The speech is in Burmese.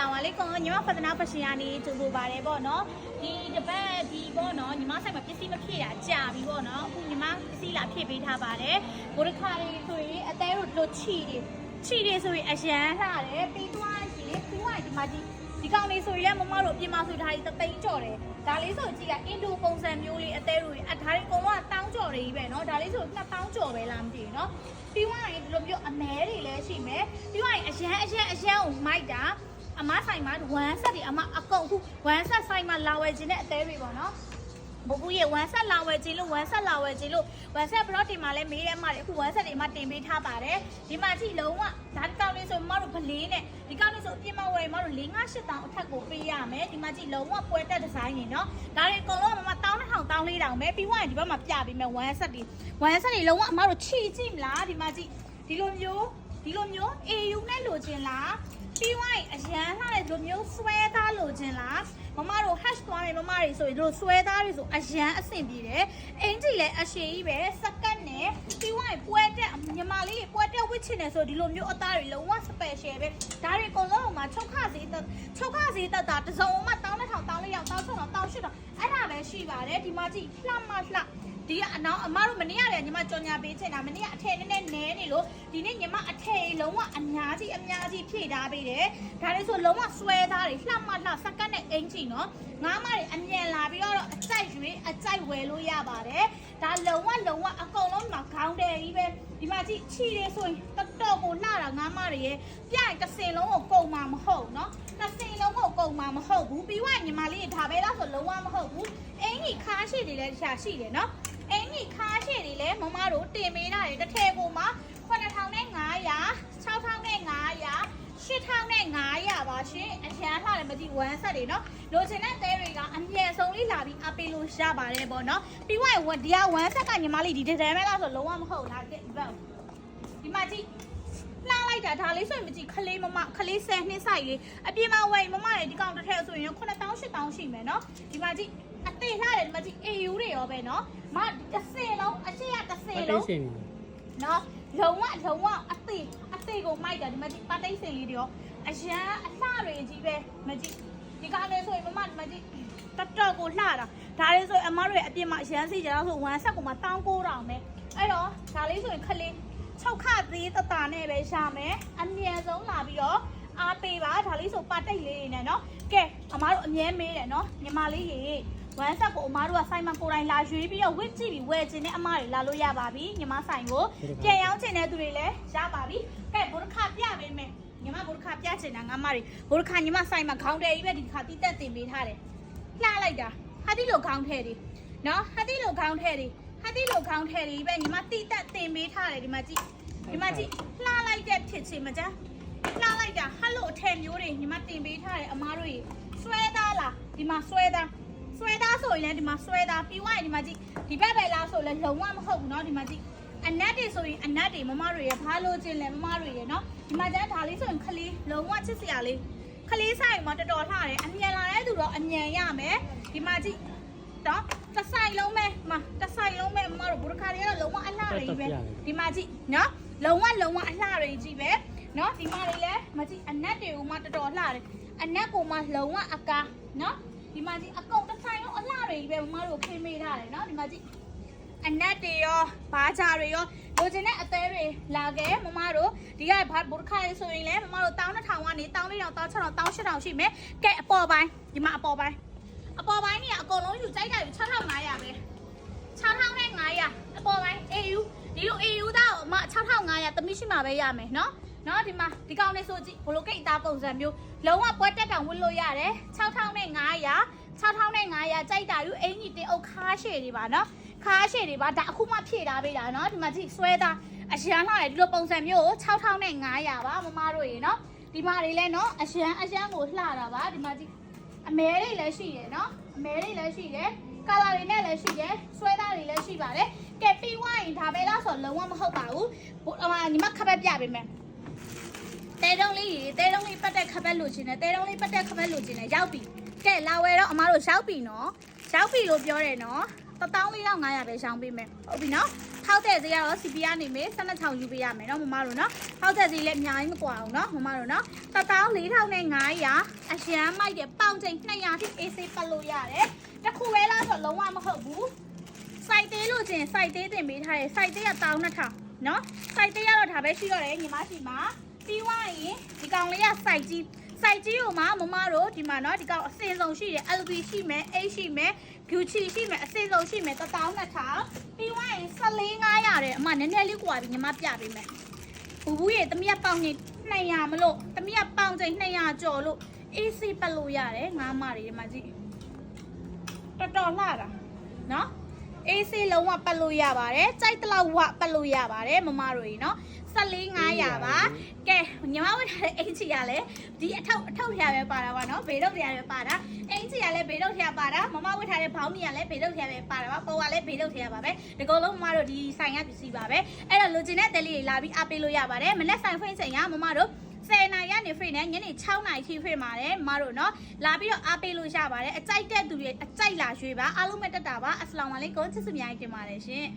Assalamu alaikum ညီမဖသနာဖရှင်ကနေကြိုဆိုပါတယ်ပေါ့နော်ဒီတပတ်ဒီပေါ့နော်ညီမဆိုင်မှာပစ္စည်းမဖြည့်တာကြာပြီပေါ့နော်အခုညီမပစ္စည်းလာဖြည့်ပေးထားပါတယ်ဘိုးတခါလေးဆိုရင်အသေးတို့တို့ချီတယ်ဆိုရင်အရန်လှတယ်ပြီးသွားရင်ဒီမှာဒီကောင်လေးဆိုရင်မမတို့ပြင်မဆိုထားပြီးသိန်းကြော်တယ်ဒါလေးဆိုကြည့်လိုက်အင်ဒိုပုံစံမျိုးလေးအသေးတို့အထားလေးကောင်ကတောင်းကြော်တွေကြီးပဲနော်ဒါလေးဆို2000ကြော်ပဲလားမသိဘူးနော်ပြီးသွားရင်ဒီလိုမျိုးအမဲတွေလည်းရှိမယ်ပြီးသွားရင်အရန်ကိုမိုက်တာအမဆိုင်မှာဝမ်းဆက်တွေအမအကုန်ခုဝမ်းဆက်ဆိုင်မှာလာဝယ်ခြင်းနဲ့အသေးတွေပေါ့နော်ဘိုးဘူးရဲ့ဝမ်းဆက်လာဝယ်ခြင်းလို့ဝမ်းဆက်ဘလော့တင်မှာလဲမေးရဲမှာလေအခုဝမ်းဆက်တွေမှာတင်ပေးထားပါတယ်ဒီမှာကြည့်လုံးဝဒါကောင်းလေးဆိုမတို့ဗလေးနဲ့ဒီကောင်းလေးဆိုအပြင်မှာဝယ်မတို့4-5-8တောင်အထက်ကိုပေးရမယ်ဒီမှာကြည့်လုံးဝပွဲတက်ဒီဇိုင်းနေနော်ဒါတွေအကုန်လုံးမမ1200 1400ပဲပြီးွားရင်ဒီဘက်မှာပြပေးမယ်ဝမ်းဆက်တွေလုံးဝအမတို့ချီကြည့်မလားဒီမှာကြည့်ဒီလိုမျိုး AU နဲ့လိုချင်လားပြီးွားရင်အရန်လှတဲ့ဒီလိုမျိုးဆွဲသားလိုချင်လားမမတို့ hash သွားမယ်မမတွေဆိုရင်တို့ဆွဲသားတွေဆိုအရန်အဆင်ပြေတယ်အင်ကြီးလည်းအရှည်ကြီးပဲစကတ်နဲ့ပြီးွားရင်ပွဲတက်ညီမလေးပွဲတက်ဝစ်ချင်တယ်ဆိုဒီလိုမျိုးအသားတွေလုံးဝ special ပဲဒါတွေအကုန်လုံးမှာချုပ်ခဈေးတက်တာတစ်စုံမှ1200 1400 1600 1800အဲ့ဒါပဲရှိပါတယ်ဒီမှာကြည့်လှမလှဒီကအနောက်အမတို့မနေ့ကလည်းညီမကြော်ညာပေးချင်တာမနေ့ကအထည်နည်းနည်းနဲနေလို့ဒီနေ့ညီမအထည်လုံးဝအများကြီးဖြည့်ထားပေးတယ်ဒါလေးဆိုလုံးဝဆွဲသားတွေလှမလှစကတ်နဲ့အင်ကြီးနော်ငါးမတွေအမြန်လာပြီးတော့အကြိုက်ဝယ်လို့ရပါတယ်ဒါလုံးဝအကုန်လုံးမှာခေါင်းတယ်ကြီးပဲဒီမှာကြည့်ချီတယ်ဆိုရင်တော်ကိုလှတာငါးမတွေရဲ့ပြရင်တစ်စင်လုံးကိုကုန်မှာမဟုတ်နော်တစ်စင်လုံးကိုကုန်မှာမဟုတ်ဘူးပြီးွားညီမလေးဒါပဲလားဆိုလုံးဝမဟုတ်ဘူးအင်ကြီးခါရှိတယ်လည်းတခြားရှိတယ်နော်အင်ကြီးခါရှည်တွေလည်းမမတို့တင်ပေးတာတွေတစ်ထည်ကိုမှ9500 6500 8500ပါရှင်အရန်လှတယ်မကြည့်ဝမ်းဆက်တွေနော်လိုချင်တဲ့သဲတွေကအမြဲဆုံးလေးလာပြီးအပေးလို့ရပါတယ်ပေါ့နော်ပြီးွားရင်ဒီကဝမ်းဆက်ကညီမလေးဒီဒဲမဲလားဆိုလုံးဝမဟုတ်လားဒီမှာကြည့်လှလိုက်တာဒါလေးဆိုရင်မကြည့်ခလေး10နှစ်ဆိုင်လေးအပြင်မှာဝယ်မမတွေဒီကောင်တစ်ထည်ဆိုရင်9000 8000ရှိမယ်နော်ဒီမှာကြည့်အသေးလှတယ်ဒီမှာကြည့် AU တွေရောပဲနော်မတစ်စင်လုံးအရှိရတစ်စင်လုံးနော်လုံးဝအသေးကိုမိုက်တာဒီမှာကြည့်ပတိတ်စင်လေးတွေရောအရန်အလှတွေကြီးပဲမကြည့်ဒီကားလေးဆိုရင်မမဒီမှာကြည့်တော်ကိုလှတာဒါလေးဆိုရင်အမတို့ရဲ့အပြင်မှာအရန်စီကြတော့ဆို1ဆက်ကိုမှ1900ပဲအဲ့တော့ဒါလေးဆိုရင်ခလေး6ခသေးတတာနဲ့ပဲရှာမယ်အမြန်ဆုံးလာပြီးတော့အားပေးပါဒါလေးဆိုပတိတ်လေးတွေနဲ့နော်ကဲအမတို့အမြဲမေးတယ်နော်ညီမလေးရေဝမ်းဆက်ကိုအမားတို့ကဆိုင်မှာကိုယ်တိုင်လာရွေးပြီးတော့ဝစ်ကြည့်ပြီးဝယ်ခြင်းနဲ့အမားတွေလာလို့ရပါပြီညီမဆိုင်ကိုပြန်ရောင်းခြင်းတဲ့သူတွေလည်းရပါပြီကဲဘိုးတစ်ခါပြပေးမယ်ညီမဘိုးတစ်ခါပြချင်တာငါမတွေဘိုးတစ်ခါညီမဆိုင်မှာခေါင်းတယ်ကြီးပဲဒီခါတီးတက်တင်ပေးထားတယ်လှလိုက်တာဟာတီလိုခေါင်းထဲတွေနော်ဟာတီလိုခေါင်းထဲတွေပဲညီမတီးတက်တင်ပေးထားတယ်ဒီမှာကြည့်လှလိုက်တဲ့ဖြစ်ချင်မကြလှလိုက်တာဟလိုအထည်မျိုးတွေညီမတင်ပေးထားတယ်အမားတို့ဆွဲသားလားဒီမှာဆွဲသားဆိုရင်လည်းဒီမှာဆွဲသားပြီးွားရင်ဒီမှာကြည့်ဒီဘက်ပဲလားဆိုလည်းလုံးဝမဟုတ်ဘူးเนาะဒီမှာကြည့်အနက်တွေဆိုရင်အနက်တွေမမတို့ရဘာလို့ချင်းလဲမမတို့ရเนาะဒီမှာကျန်ဒါလေးဆိုရင်ခလေးလုံးဝချစ်စရာလေးခလေးဆိုင်မှာတော်လှတယ်အမြန်လာတဲ့သူတော့အမြန်ရမယ်ဒီမှာကြည့်တော့တစ်ဆိုင်လုံးပဲမမတို့ဘုရခါတွေကတော့လုံးဝအလှတွေကြီးပဲဒီမှာကြည့်เนาะလုံးဝအလှတွေကြီးပဲเนาะဒီမှာတွေလည်းမကြည့်အနက်တွေကိုမှတော်လှတယ်အနက်ကိုမှလုံးဝအကားเนาะဒီမှာကြည့်အကုန်တစ်ဆိုင်လုံးအလှတွေကြီးပဲမမတို့ခင်းမေးထားတယ်နော်ဒီမှာကြည့်အနက်တွေရောဘားကြတွေရောလိုချင်တဲ့အသေးတွေလာခဲ့မမတို့ဒီကဘာဘုတ်ခါလေးဆိုရင်လည်းမမတို့12000ကနေ14000 16000 18000ရှိမယ်ကဲအပေါ်ပိုင်းဒီမှာအပေါ်ပိုင်းနေကအကုန်လုံးယူကြိုက်တာယူ6500ပဲ6500အပေါ်ပိုင်း AU ဒီလို AU တော့အမ6500တမိရှိမှာပဲရမယ်နော်ဒီမှာဒီကောင်လေးဆိုကြည့်ဘလိုကိတ်အသားပုံစံမျိုးလုံးဝပွဲတက်တောင်ဝတ်လို့ရတယ်6500ကြိုက်တာယူအင်ကြီးတင်အုပ်ခါရှည်တွေပါနော်ခါရှည်တွေပါဒါအခုမှဖြည့်ထားပေးတာနော်ဒီမှာကြည့်ဆွဲသားအရန်လှတယ်ဒီလိုပုံစံမျိုးကို6500ပါမမတို့ရေနော်ဒီမှာတွေလည်းနော်အရန်ကိုလှတာပါဒီမှာကြည့်အမဲတွေလည်းရှိတယ်နော်ကာလာတွေနဲ့လည်းရှိတယ်ဆွဲသားတွေလည်းရှိပါတယ်ကဲပြီးွားရင်ဒါပဲလားဆိုလုံးဝမဟုတ်ပါဘူးညီမခပ်ပဲပြပေးမယ်တဲတုံးလေးပတ်တဲ့ခပတ်လို့ရှင်တယ်ရောက်ပြီကဲလာဝယ်တော့အမားတို့ရောက်ပြီနော်ရောက်ပြီလို့ပြောတယ်နော်14500ပဲရှောင်းပေးမယ်ဟုတ်ပြီနော် ထောက်တဲ့ဈေးကတော့ CP ကနေမေ12,000ယူပေးရမယ်နော်မမတို့နော်ထောက်တဲ့ဈေးလည်းအများကြီးမကွာဘူးနော်မမတို့နော်14,500အရန်မိုက်တယ်ပေါင်ချိန်200ထိ AC ပတ်လို့ရတယ်တစ်ခုပဲလားဆိုလုံးဝမဟုတ်ဘူးစိုက်သေးလို့ချင်းစိုက်သေးတင်ပေးထားတယ်စိုက်သေးက12,000နော်စိုက်သေးရတော့ဒါပဲရှိတော့တယ်ညီမရှိမှာပြီးွားရင်ဒီကောင်လေးကစိုက်ကြီးကိုမှမမတို့ဒီမှာနော်ဒီကောင်အစင်ဆုံးရှိတယ် LB ရှိမယ် H ရှိမယ် Gucci ရှိမယ်အစင်ဆုံးရှိမယ်12,000ပြီးွားရင်14,500တဲ့အမနည်းနည်းလေးကွာပြီးညီမပြပေးမယ်ဘူးရေတမီးပေါင်ကြီး200မလို့တမီးပေါင်ချိန်200ကျော်လို့ AC ပတ်လို့ရတယ်ငါးမတွေဒီမှာကြည့်တော်တော်လှတာနော် AC လုံးဝပတ်လို့ရပါတယ်ကြိုက်တလောက်ဝပတ်လို့ရပါတယ်မမတို့ရေနော်14,500ပါကဲညီမဝတ်ထားတဲ့အင်ချီကလည်းဒီအထုပ်ထရပဲပါတာပါနော်ဘေးထုတ်ထရပဲပါတာအင်ချီကလည်းဘေးထုတ်ထရပါတာမမဝတ်ထားတဲ့ဘောင်းမီကလည်းဘေးထုတ်ထရပဲပါတာပါပေါ်ကလည်းဘေးထုတ်ထရပါပဲဒီကုလုံးမမတို့ဒီဆိုင်ကပစ္စည်းပါပဲအဲ့တော့လိုချင်တဲ့တယ်လေးတွေလာပြီးအားပေးလို့ရပါတယ်မနေ့ဆိုင်ဖွင့်ချိန်ကမမတို့10 နာရီကနေ free နဲ့ညနေ6 နာရီထိ free ပါတယ်မတို့နော်လာပြီးတော့အားပေးလို့ရပါတယ်အကြိုက်တဲ့သူတွေအကြိုက်လာရွှေ့ပါအားလုံးပဲတက်တာပါအစ္စလာမ်အလိုင်ကွမ်ချစ်စမြားကြီးတင်ပါတယ်ရှင်